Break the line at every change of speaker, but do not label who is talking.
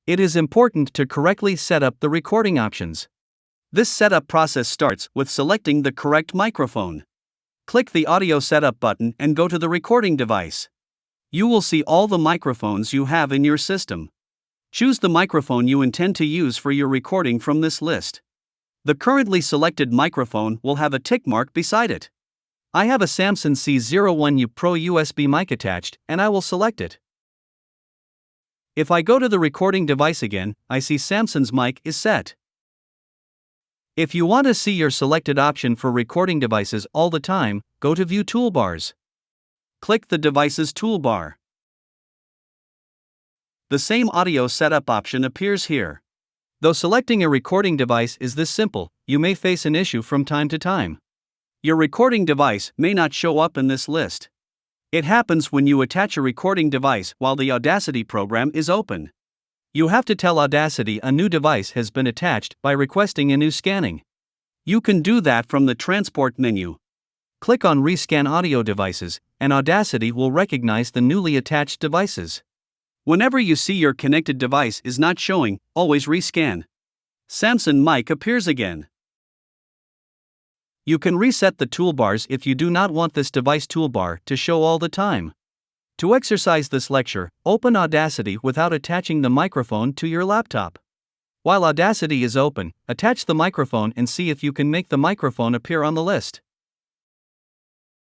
It is important to correctly set up the recording options. This setup process starts with selecting the correct microphone. Click the Audio Setup button and go to the recording device. You will see all the microphones you have in your system. Choose the microphone you intend to use for your recording from this list. The currently selected microphone will have a tick mark beside it. I have a Samson C-1 Pro USB mic attached, and I will select it. If I go to the recording device again, I see Samson's mic is set. If you want to see your selected option for recording devices all the time, go to View Toolbars. Click the device's toolbar. The same audio setup option appears here. Though selecting a recording device is this simple, you may face an issue from time to time. Your recording device may not show up in this list. It happens when you attach a recording device while the Audacity program is open. You have to tell Audacity a new device has been attached by requesting a new scanning. You can do that from the Transport menu. Click on Rescan Audio Devices, and Audacity will recognize the newly attached devices. Whenever you see your connected device is not showing, always rescan. Samson mic appears again. You can reset the toolbars if you do not want this device toolbar to show all the time. To exercise this lecture, open Audacity without attaching the microphone to your laptop. While Audacity is open, attach the microphone and see if you can make the microphone appear on the list.